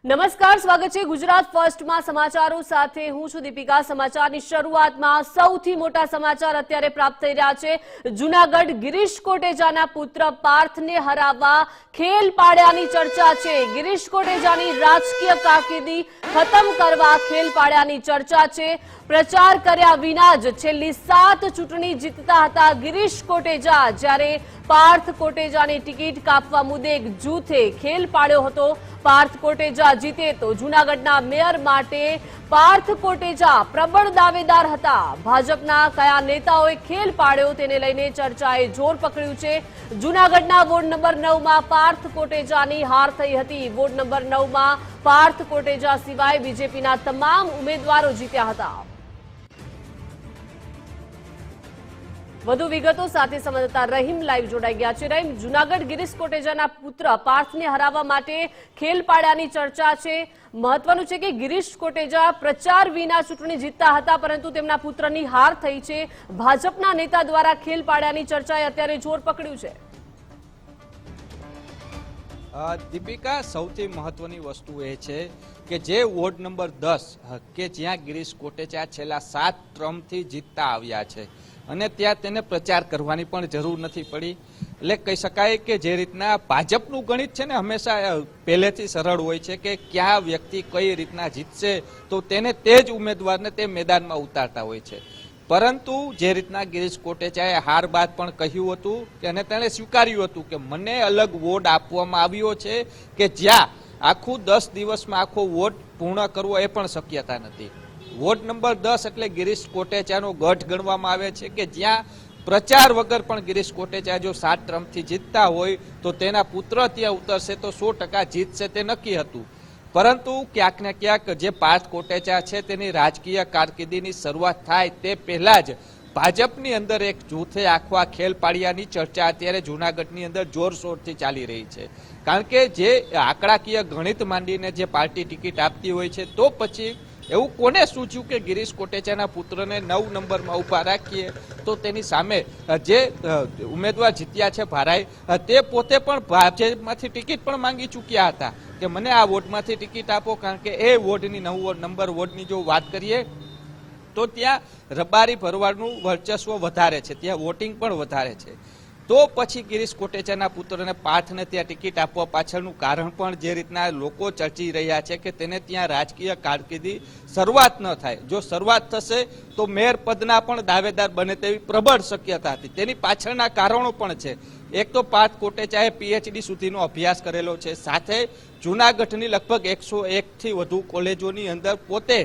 નમસ્કાર, સ્વાગત છે ગુજરાત ફર્સ્ટમાં સમાચારો સાથે હું છું દીપિકા। સમાચારની શરૂઆતમાં સૌથી મોટા સમાચાર અત્યારે પ્રાપ્ત થઈ રહ્યા છે। જૂનાગઢ ગિરીશ કોટેચાના પુત્ર પાર્થને હરાવવા ખેલ પાડ્યાની ચર્ચા છે। ગિરીશ કોટેચાની રાજકીય કારકિર્દી ખતમ કરવા ખેલ પાડ્યાની ચર્ચા છે। પ્રચાર કર્યા વિના જ છેલ્લી 7 ચૂંટણી જીતતા હતા ગિરીશ કોટેચા, જ્યારે પાર્થ કોટેચાની ટિકિટ કાપવા મુદ્દે એક જૂથે ખેલ પાડ્યો હતો। પાર્થ કોટેચા જીતે તો જૂનાગઢના મેયર માટે પાર્થ કોટેચા પ્રબળ દાવેદાર હતા। ભાજપના કયા નેતાઓએ ખેલ પાડ્યો તેને લઈને ચર્ચાએ જોર પકડ્યું છે। જૂનાગઢના વોર્ડ નંબર 9માં પાર્થ કોટેચાની હાર થઈ હતી। વોર્ડ નંબર 9માં પાર્થ કોટેચા સિવાય બીજેપીના તમામ ઉમેદવારો જીત્યા હતા। વધુ વિગતો સાથે સંવાદદાતા રહીમ લાઈવ જોડાઈ ગયા છે। રહીમ, જૂનાગઢ ગિરીશ કોટેચાના પુત્ર પાર્થને હરાવવા માટે ખેલ પાડ્યાની ચર્ચા છે। મહત્વનું છે કે ગિરીશ કોટેચા પ્રચાર વિના ચૂંટણી જીતતા હતા, પરંતુ તેમના પુત્રની હાર થઈ છે। ભાજપના નેતા દ્વારા ખેલ પાડ્યાની ચર્ચાએ અત્યારે જોર પકડ્યું છે। દીપિકા, સૌથી મહત્વની વસ્તુ એ છે કે જે વોર્ડ નંબર 10 કે જ્યાં ગિરીશ કોટેચા છેલ્લા 7 ટર્મથી જીતતા આવ્યા છે અને ત્યાં તેને પ્રચાર કરવાની પણ જરૂર નથી પડી। એટલે કહી શકાય કે જે રીતના ભાજપનું ગણિત છે ને હંમેશા પહેલેથી સરળ હોય છે કે ક્યાં વ્યક્તિ કઈ રીતના જીતશે તો તેને તે જ ઉમેદવારને તે મેદાનમાં ઉતારતા હોય છે। પરંતુ જે રીતના ગિરીશ કોટેચાએ હાર બાદ પણ કહ્યું હતું કે અને તેણે સ્વીકાર્યું હતું કે મને અલગ વોર્ડ આપવામાં આવ્યો છે કે જ્યાં આખું 10 દિવસમાં આખો વોર્ડ પૂર્ણ કરવો એ પણ શક્યતા નથી। વોર્ડ નંબર 10 એટલે ગિરીશ કોટેચાનો ગઢ ગણવામાં આવે છે કે જ્યાં પ્રચાર વગર પણ ગિરીશ કોટેચા જો 7 ટર્મથી જીતતા હોય તો તેના પુત્ર ત્યાં ઉતરશે તો 100% જીતશે તે નક્કી હતું। પરંતુ ક્યાંક ને ક્યાંક જે પાર્થ કોટેચા છે તેની રાજકીય કારકિર્દીની શરૂઆત થાય તે પહેલા જ ભાજપની અંદર એક જૂથે આખો આ ખેલ પાડ્યાની ચર્ચા અત્યારે જૂનાગઢની અંદર જોરશોરથી ચાલી રહી છે। કારણ કે જે આંકડાકીય ગણિત માંડીને જે પાર્ટી ટિકિટ આપતી હોય છે તો પછી એવું કોને સૂચ્યું કે ગિરીશ કોટેચાના પુત્રને 9 નંબરમાં ઉભા રાખીએ તો તેની સામે જે ઉમેદવાર જીત્યા છે ભારાઈ તે પોતે પણ ભાજપમાંથી ટિકિટ પણ માંગી ચૂક્યા હતા કે મને આ વોર્ડમાંથી ટિકિટ આપો। કારણ કે એ વોર્ડની 9 નંબર વોર્ડની જો વાત કરીએ તો ત્યાં રબારી ભરવાડનું વર્ચસ્વ વધારે છે, ત્યાં વોટિંગ પણ વધારે છે। તો પછી ગિરીશ કોટેચાના પુત્રને પાર્થને ત્યાં ટિકિટ આપવા પાછળનું કારણ પણ જે રીતના લોકો ચર્ચી રહ્યા છે કે તેને ત્યાં રાજકીય કારકિર્દી શરૂઆત ન થાય। જો શરૂઆત થશે તો મેયર પદના પણ દાવેદાર બને તેવી પ્રબળ શક્યતા હતી। તેની પાછળના કારણો પણ છે। એક તો પાર્થ કોટેચાએ PhD સુધીનો અભ્યાસ કરેલો છે, સાથે જૂનાગઢની લગભગ 101થી વધુ કોલેજોની અંદર પોતે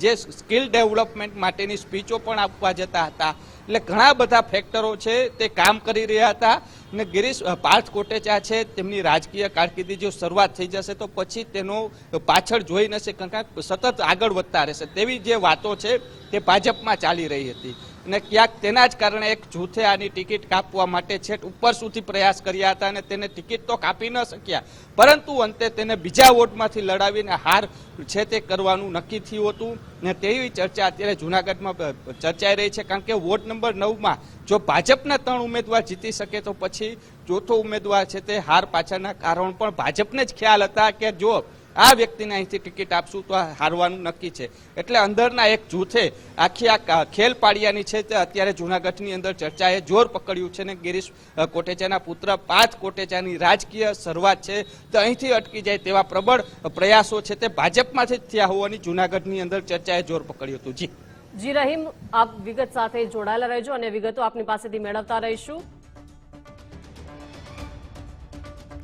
જે સ્કિલ ડેવલપમેન્ટ માટેની સ્પીચો પણ આપવા જતા હતા। એટલે ઘણા બધા ફેક્ટરો છે તે કામ કરી રહ્યા હતા અને ગિરીશ પાર્થ કોટેચા છે તેમની રાજકીય કારકિર્દી જો શરૂઆત થઈ જશે તો પછી તેનો પાછળ જોઈ ન શકે, કારણ કે સતત આગળ વધતા રહેશે તેવી જે વાતો છે તે ભાજપમાં ચાલી રહી હતી અને ક્યાંક તેના જ કારણે એક જૂથે આની ટિકિટ કાપવા માટે છેક ઉપર સુધી પ્રયાસ કર્યા હતા અને તેને ટિકિટ તો કાપી ન શક્યા, પરંતુ અંતે તેને બીજા વોર્ડમાંથી લડાવીને હાર છે તે કરવાનું નક્કી થયું હતું ને તેવી ચર્ચા અત્યારે જૂનાગઢમાં ચર્ચાઈ રહી છે। કારણ કે વોર્ડ નંબર 9માં જો ભાજપના 3 ઉમેદવાર જીતી શકે તો પછી ચોથો ઉમેદવાર છે તે હાર પાછળના કારણ પણ ભાજપને જ ખ્યાલ હતા કે જો આ વ્યક્તિને અહીંથી ટિકિટ આપશું તો હારવાનું નક્કી છે। એટલે અંદરના એક જૂથે આખી આ ખેલ પાડ્યાની છે તે અત્યારે જૂનાગઢની અંદર ચર્ચાએ જોર પકડ્યું છે ને ગિરીશ કોટેચાના પુત્ર પાર્થ કોટેચાની રાજકીય શરૂઆત છે તો અહીંથી અટકી જાય તેવા પ્રબળ પ્રયાસો છે તે ભાજપમાંથી જ થયા હોવાની જૂનાગઢની અંદર ચર્ચાએ જોર પકડ્યું હતું। જી રહીમ, આપ વિગત સાથે જોડાયેલા રહેજો અને વિગતો આપની પાસેથી મેળવતા રહીશું।